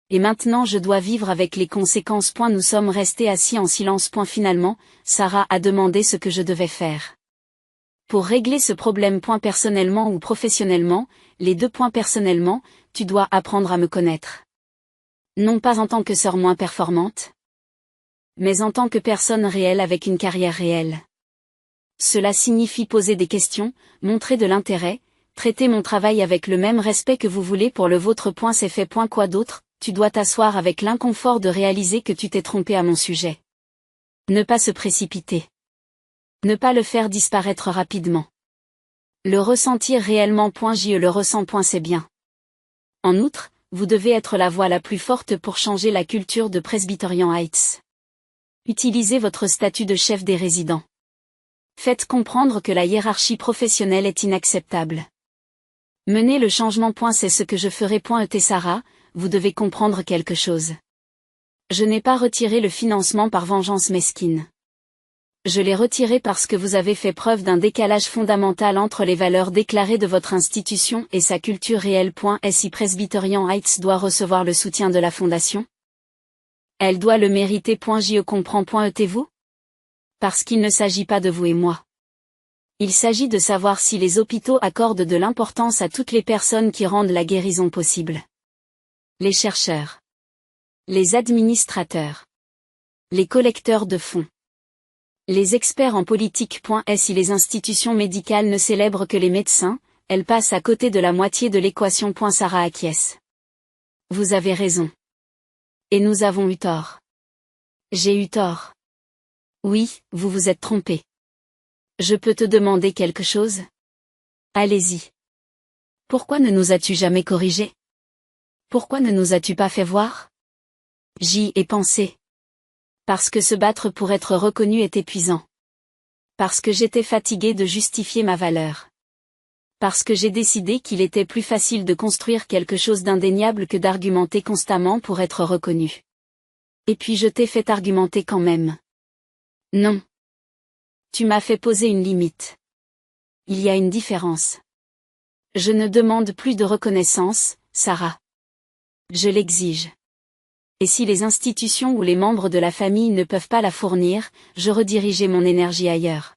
S1: Et maintenant je dois vivre avec les conséquences. Nous sommes restés assis en silence. Finalement, Sarah a demandé ce que je devais faire. Pour régler ce problème. Personnellement ou professionnellement, les deux. Personnellement, tu dois apprendre à me connaître. Non pas en tant que sœur moins performante, mais en tant que personne réelle avec une carrière réelle. Cela signifie poser des questions, montrer de l'intérêt, traiter mon travail avec le même respect que vous voulez pour le vôtre. C'est fait. Quoi d'autre? Tu dois t'asseoir avec l'inconfort de réaliser que tu t'es trompé à mon sujet. Ne pas se précipiter. Ne pas le faire disparaître rapidement. Le ressentir réellement. Je le ressens. C'est bien. En outre, vous devez être la voix la plus forte pour changer la culture de Presbyterian Heights. Utilisez votre statut de chef des résidents. Faites comprendre que la hiérarchie professionnelle est inacceptable. Menez le changement. C'est ce que je ferai. Sarah, vous devez comprendre quelque chose. Je n'ai pas retiré le financement par vengeance mesquine. Je l'ai retiré parce que vous avez fait preuve d'un décalage fondamental entre les valeurs déclarées de votre institution et sa culture réelle. Si Presbyterian Heights doit recevoir le soutien de la Fondation? Elle doit le mériter. Je comprends. Vous? Parce qu'il ne s'agit pas de vous et moi. Il s'agit de savoir si les hôpitaux accordent de l'importance à toutes les personnes qui rendent la guérison possible. Les chercheurs. Les administrateurs. Les collecteurs de fonds. Les experts en politique. Si les institutions médicales ne célèbrent que les médecins, elles passent à côté de la moitié de l'équation. Sarah acquiesce. Vous avez raison. Et nous avons eu tort. J'ai eu tort. Oui, vous vous êtes trompé. Je peux te demander quelque chose? Allez-y. Pourquoi ne nous as-tu jamais corrigés? Pourquoi ne nous as-tu pas fait voir? J'y ai pensé. Parce que se battre pour être reconnu est épuisant. Parce que j'étais fatiguée de justifier ma valeur. Parce que j'ai décidé qu'il était plus facile de construire quelque chose d'indéniable que d'argumenter constamment pour être reconnu. Et puis je t'ai fait argumenter quand même. Non. Tu m'as fait poser une limite. Il y a une différence. Je ne demande plus de reconnaissance, Sarah. Je l'exige. Et si les institutions ou les membres de la famille ne peuvent pas la fournir, je redirigerai mon énergie ailleurs.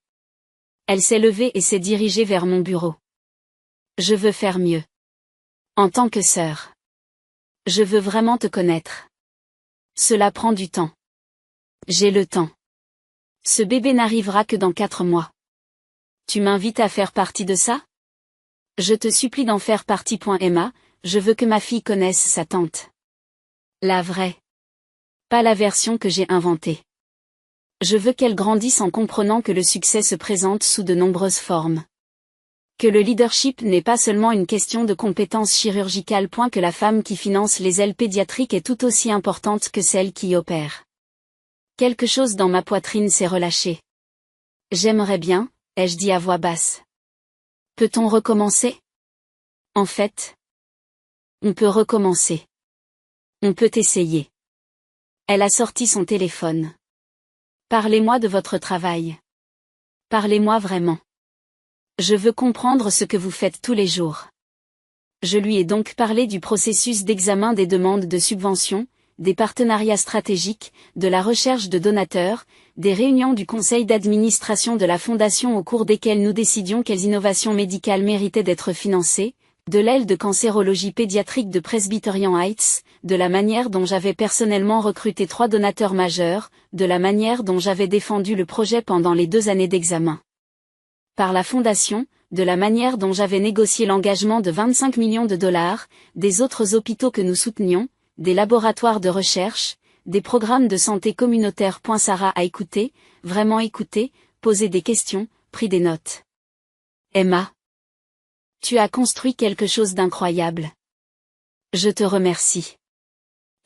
S1: Elle s'est levée et s'est dirigée vers mon bureau. Je veux faire mieux. En tant que sœur. Je veux vraiment te connaître. Cela prend du temps. J'ai le temps. Ce bébé n'arrivera que dans 4 mois. Tu m'invites à faire partie de ça? Je te supplie d'en faire partie. Emma, je veux que ma fille connaisse sa tante. La vraie. Pas la version que j'ai inventée. Je veux qu'elle grandisse en comprenant que le succès se présente sous de nombreuses formes. Que le leadership n'est pas seulement une question de compétences chirurgicales. Que la femme qui finance les ailes pédiatriques est tout aussi importante que celle qui y opère. Quelque chose dans ma poitrine s'est relâché. J'aimerais bien, ai-je dit à voix basse. Peut-on recommencer? En fait, on peut recommencer. On peut essayer. Elle a sorti son téléphone. Parlez-moi de votre travail. Parlez-moi vraiment. Je veux comprendre ce que vous faites tous les jours. Je lui ai donc parlé du processus d'examen des demandes de subventions, des partenariats stratégiques, de la recherche de donateurs, des réunions du conseil d'administration de la fondation au cours desquelles nous décidions quelles innovations médicales méritaient d'être financées, de l'aile de cancérologie pédiatrique de Presbyterian Heights, de la manière dont j'avais personnellement recruté 3 donateurs majeurs, de la manière dont j'avais défendu le projet pendant les 2 années d'examen. Par la fondation, de la manière dont j'avais négocié l'engagement de 25 millions de dollars, des autres hôpitaux que nous soutenions, des laboratoires de recherche, des programmes de santé communautaire. Sarah a écouté, vraiment écouté, posé des questions, pris des notes. Emma. Tu as construit quelque chose d'incroyable. Je te remercie.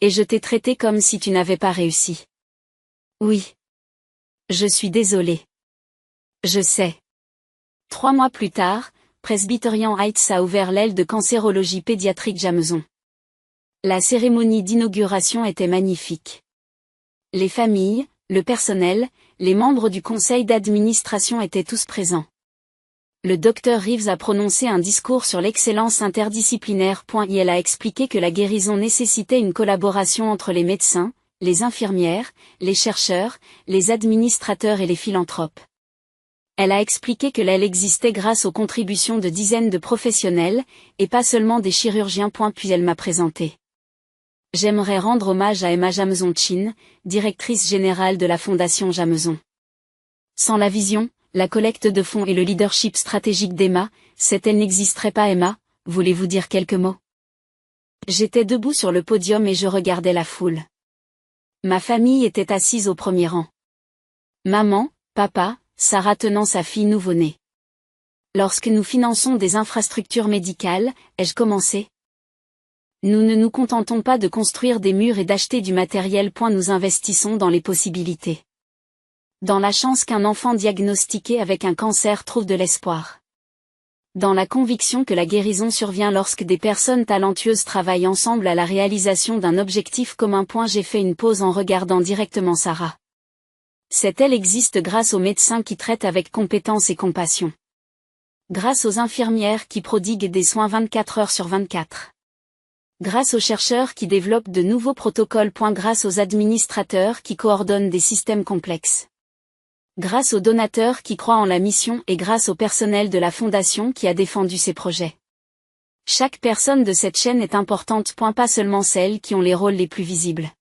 S1: Et je t'ai traité comme si tu n'avais pas réussi. Oui. Je suis désolée. Je sais. 3 mois plus tard, Presbyterian Heights a ouvert l'aile de cancérologie pédiatrique Jameson. La cérémonie d'inauguration était magnifique. Les familles, le personnel, les membres du conseil d'administration étaient tous présents. Le Dr Reeves a prononcé un discours sur l'excellence interdisciplinaire. Il a expliqué que la guérison nécessitait une collaboration entre les médecins, les infirmières, les chercheurs, les administrateurs et les philanthropes. Elle a expliqué que l'aile existait grâce aux contributions de dizaines de professionnels, et pas seulement des chirurgiens. Puis elle m'a présenté. J'aimerais rendre hommage à Emma Jameson-Chin, directrice générale de la Fondation Jameson. Sans la vision, la collecte de fonds et le leadership stratégique d'Emma, elle n'existerait pas. Emma, voulez-vous dire quelques mots? J'étais debout sur le podium et je regardais la foule. Ma famille était assise au premier rang. Maman, papa, Sarah tenant sa fille nouveau-née. Lorsque nous finançons des infrastructures médicales, ai-je commencé? Nous ne nous contentons pas de construire des murs et d'acheter du matériel. Nous investissons dans les possibilités. Dans la chance qu'un enfant diagnostiqué avec un cancer trouve de l'espoir. Dans la conviction que la guérison survient lorsque des personnes talentueuses travaillent ensemble à la réalisation d'un objectif commun. J'ai fait une pause en regardant directement Sarah. Elle existe grâce aux médecins qui traitent avec compétence et compassion. Grâce aux infirmières qui prodiguent des soins 24 heures sur 24. Grâce aux chercheurs qui développent de nouveaux protocoles. Grâce aux administrateurs qui coordonnent des systèmes complexes. Grâce aux donateurs qui croient en la mission et grâce au personnel de la Fondation qui a défendu ces projets. Chaque personne de cette chaîne est importante. Pas seulement celles qui ont les rôles les plus visibles.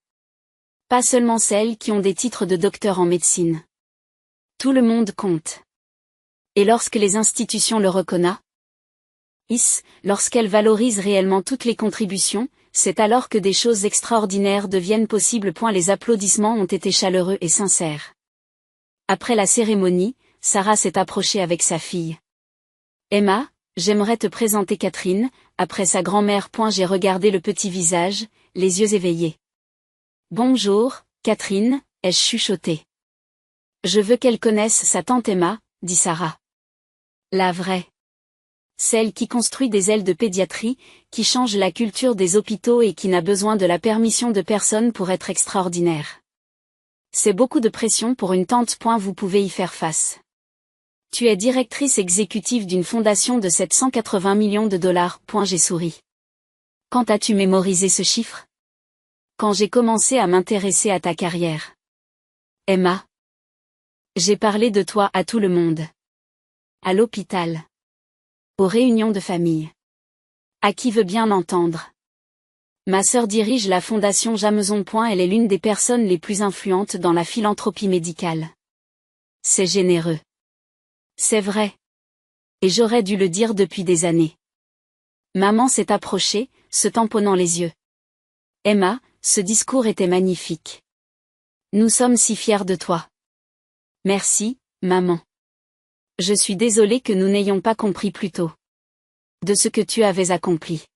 S1: Pas seulement celles qui ont des titres de docteur en médecine. Tout le monde compte. Et lorsque les institutions le reconnaissent, lorsqu'elles valorisent réellement toutes les contributions, c'est alors que des choses extraordinaires deviennent possibles. Les applaudissements ont été chaleureux et sincères. Après la cérémonie, Sarah s'est approchée avec sa fille. Emma, j'aimerais te présenter Catherine, après sa grand-mère. J'ai regardé le petit visage, les yeux éveillés. Bonjour, Catherine, ai-je chuchoté. Je veux qu'elle connaisse sa tante Emma, dit Sarah. La vraie. Celle qui construit des ailes de pédiatrie, qui change la culture des hôpitaux et qui n'a besoin de la permission de personne pour être extraordinaire. C'est beaucoup de pression pour une tante. Vous pouvez y faire face. Tu es directrice exécutive d'une fondation de 780 millions de dollars. J'ai souri. Quand as-tu mémorisé ce chiffre? Quand j'ai commencé à m'intéresser à ta carrière. Emma. J'ai parlé de toi à tout le monde. À l'hôpital. Aux réunions de famille. À qui veut bien m'entendre. Ma sœur dirige la fondation Jameson. Elle est l'une des personnes les plus influentes dans la philanthropie médicale. C'est généreux. C'est vrai. Et j'aurais dû le dire depuis des années. Maman s'est approchée, se tamponnant les yeux. Emma, ce discours était magnifique. Nous sommes si fiers de toi. Merci, maman. Je suis désolée que nous n'ayons pas compris plus tôt. De ce que tu avais accompli.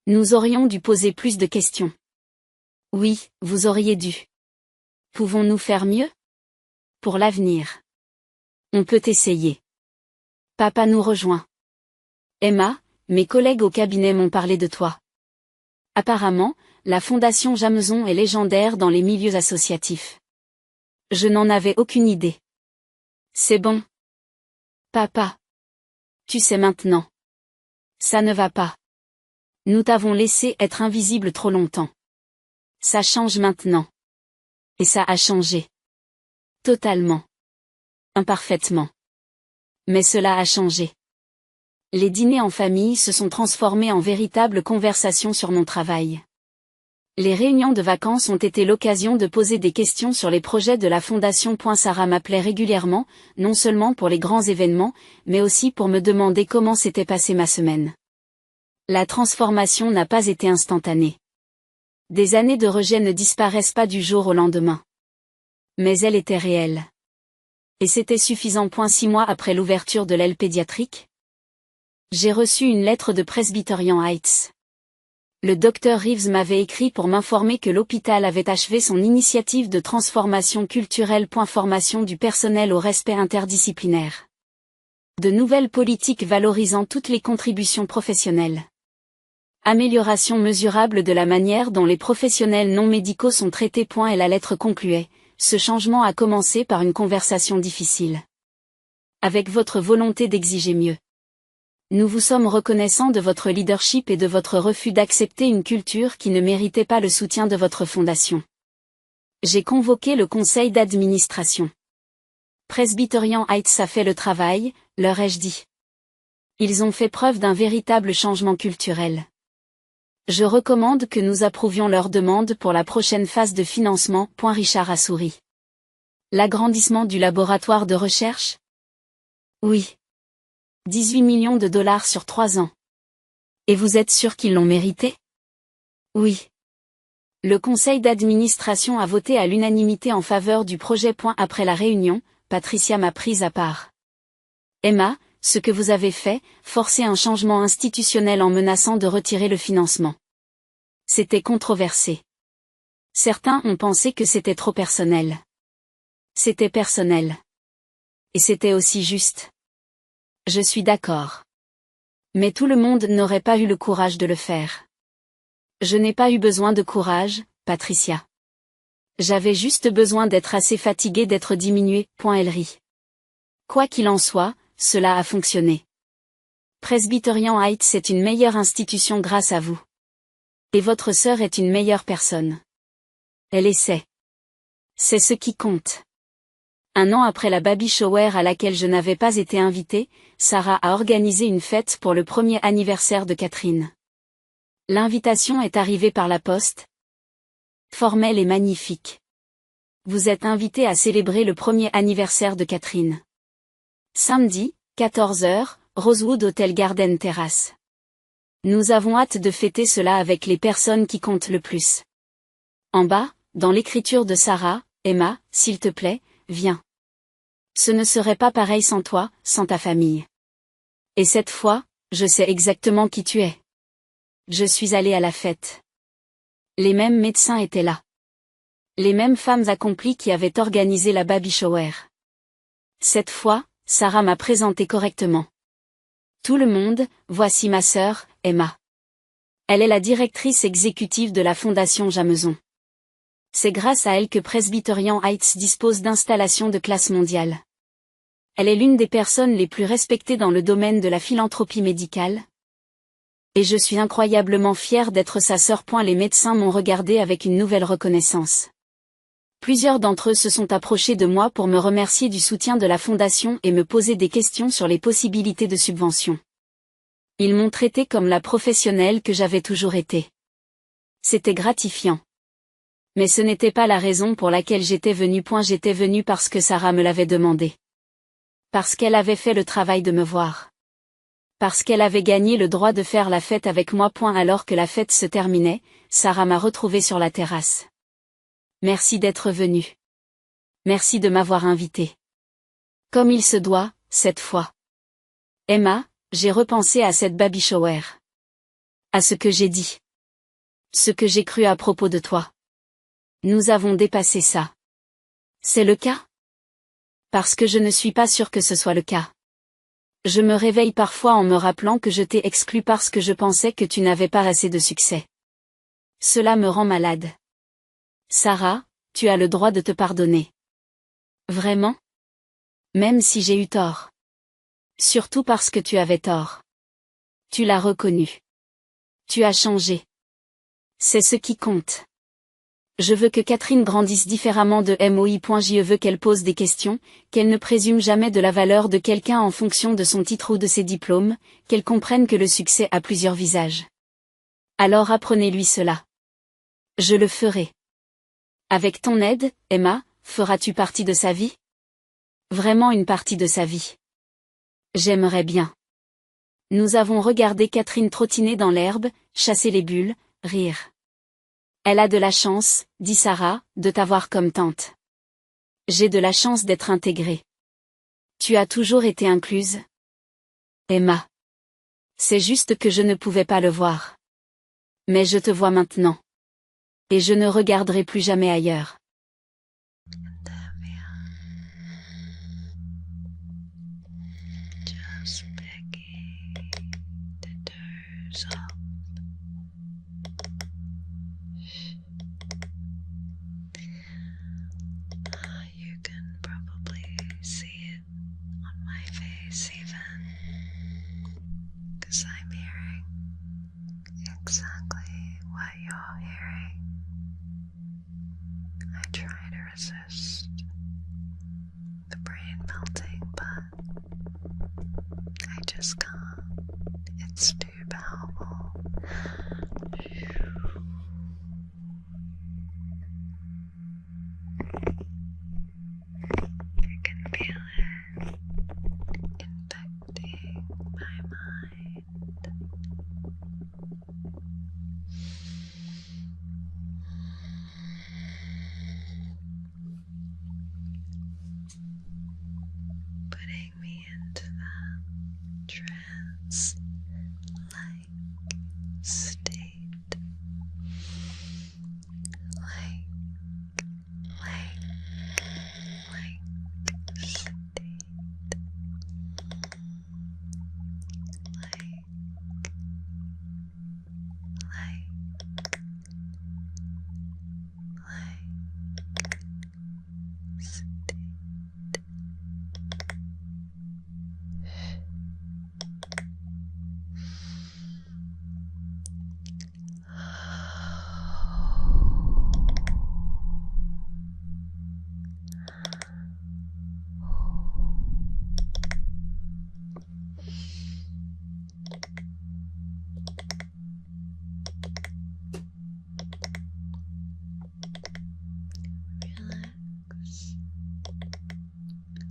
S1: Nous aurions dû poser plus de questions. Oui, vous auriez dû. Pouvons-nous faire mieux? Pour l'avenir. On peut essayer. Papa nous rejoint. Emma, mes collègues au cabinet m'ont parlé de toi. Apparemment, la fondation Jameson est légendaire dans les milieux associatifs. Je n'en avais aucune idée. C'est bon. Papa. Tu sais maintenant. Ça ne va pas. Nous t'avons laissé être invisible trop longtemps. Ça change maintenant. Et ça a changé. Totalement. Imparfaitement. Mais cela a changé. Les dîners en famille se sont transformés en véritables conversations sur mon travail. Les réunions de vacances ont été l'occasion de poser des questions sur les projets de la fondation. Sarah m'appelait régulièrement, non seulement pour les grands événements, mais aussi pour me demander comment s'était passée ma semaine. La transformation n'a pas été instantanée. Des années de rejet ne disparaissent pas du jour au lendemain. Mais elle était réelle. Et c'était suffisant. 6 mois après l'ouverture de l'aile pédiatrique, j'ai reçu une lettre de Presbyterian Heights. Le docteur Reeves m'avait écrit pour m'informer que l'hôpital avait achevé son initiative de transformation culturelle. Formation du personnel au respect interdisciplinaire. De nouvelles politiques valorisant toutes les contributions professionnelles. Amélioration mesurable de la manière dont les professionnels non médicaux sont traités. Et la lettre concluait, ce changement a commencé par une conversation difficile. Avec votre volonté d'exiger mieux. Nous vous sommes reconnaissants de votre leadership et de votre refus d'accepter une culture qui ne méritait pas le soutien de votre fondation. J'ai convoqué le conseil d'administration. Presbyterian Heights a fait le travail, leur ai-je dit. Ils ont fait preuve d'un véritable changement culturel. Je recommande que nous approuvions leur demande pour la prochaine phase de financement. Richard a souri. L'agrandissement du laboratoire de recherche? Oui. 18 millions de dollars sur 3 ans. Et vous êtes sûr qu'ils l'ont mérité? Oui. Le conseil d'administration a voté à l'unanimité en faveur du projet. Après la réunion, Patricia m'a prise à part. Emma, ce que vous avez fait, forcer un changement institutionnel en menaçant de retirer le financement. C'était controversé. Certains ont pensé que c'était trop personnel. C'était personnel. Et c'était aussi juste. Je suis d'accord. Mais tout le monde n'aurait pas eu le courage de le faire. Je n'ai pas eu besoin de courage, Patricia. J'avais juste besoin d'être assez fatiguée d'être diminuée. Elle rit. Quoi qu'il en soit, cela a fonctionné. Presbyterian Heights est une meilleure institution grâce à vous. Et votre sœur est une meilleure personne. Elle essaie. C'est ce qui compte. 1 an après la baby shower à laquelle je n'avais pas été invitée, Sarah a organisé une fête pour le premier anniversaire de Catherine. L'invitation est arrivée par la poste. Formelle et magnifique. Vous êtes invité à célébrer le premier anniversaire de Catherine. Samedi, 14h, Rosewood Hotel Garden Terrace. Nous avons hâte de fêter cela avec les personnes qui comptent le plus. En bas, dans l'écriture de Sarah, Emma, s'il te plaît, viens. Ce ne serait pas pareil sans toi, sans ta famille. Et cette fois, je sais exactement qui tu es. Je suis allée à la fête. Les mêmes médecins étaient là. Les mêmes femmes accomplies qui avaient organisé la baby shower. Cette fois, Sarah m'a présenté correctement. Tout le monde, voici ma sœur, Emma. Elle est la directrice exécutive de la fondation Jameson. C'est grâce à elle que Presbyterian Heights dispose d'installations de classe mondiale. Elle est l'une des personnes les plus respectées dans le domaine de la philanthropie médicale. Et je suis incroyablement fière d'être sa sœur. Les médecins m'ont regardé avec une nouvelle reconnaissance. Plusieurs d'entre eux se sont approchés de moi pour me remercier du soutien de la fondation et me poser des questions sur les possibilités de subvention. Ils m'ont traité comme la professionnelle que j'avais toujours été. C'était gratifiant. Mais ce n'était pas la raison pour laquelle j'étais venue. J'étais venue parce que Sarah me l'avait demandé. Parce qu'elle avait fait le travail de me voir. Parce qu'elle avait gagné le droit de faire la fête avec moi. Alors que la fête se terminait, Sarah m'a retrouvée sur la terrasse. Merci d'être venue. Merci de m'avoir invité. Comme il se doit, cette fois. Emma, j'ai repensé à cette baby shower. À ce que j'ai dit. Ce que j'ai cru à propos de toi. Nous avons dépassé ça. C'est le cas? Parce que je ne suis pas sûre que ce soit le cas. Je me réveille parfois en me rappelant que je t'ai exclu parce que je pensais que tu n'avais pas assez de succès. Cela me rend malade. Sarah, tu as le droit de te pardonner. Vraiment? Même si j'ai eu tort. Surtout parce que tu avais tort. Tu l'as reconnu. Tu as changé. C'est ce qui compte. Je veux que Catherine grandisse différemment de moi. Je veux qu'elle pose des questions, qu'elle ne présume jamais de la valeur de quelqu'un en fonction de son titre ou de ses diplômes, qu'elle comprenne que le succès a plusieurs visages. Alors apprenez-lui cela. Je le ferai. Avec ton aide, Emma, feras-tu partie de sa vie? Vraiment une partie de sa vie. J'aimerais bien. Nous avons regardé Catherine trottiner dans l'herbe, chasser les bulles, rire. Elle a de la chance, dit Sarah, de t'avoir comme tante. J'ai de la chance d'être intégrée. Tu as toujours été incluse. Emma. C'est juste que je ne pouvais pas le voir. Mais je te vois maintenant. Et je ne regarderai plus jamais ailleurs.
S2: You can probably see it on my face even, because I'm hearing exactly what you're hearing. I try to resist the brain melting, but I just can't. It's too powerful. I can feel it infecting my mind. Putting me into that trance-like state, like state, relax.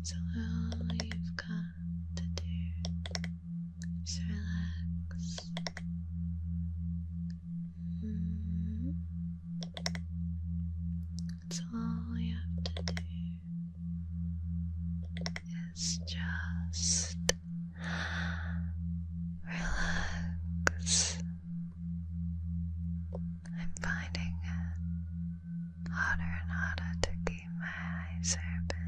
S2: So all you've got to do is relax. That's all you have to do is just relax. I'm finding it harder and harder to keep my eyes open.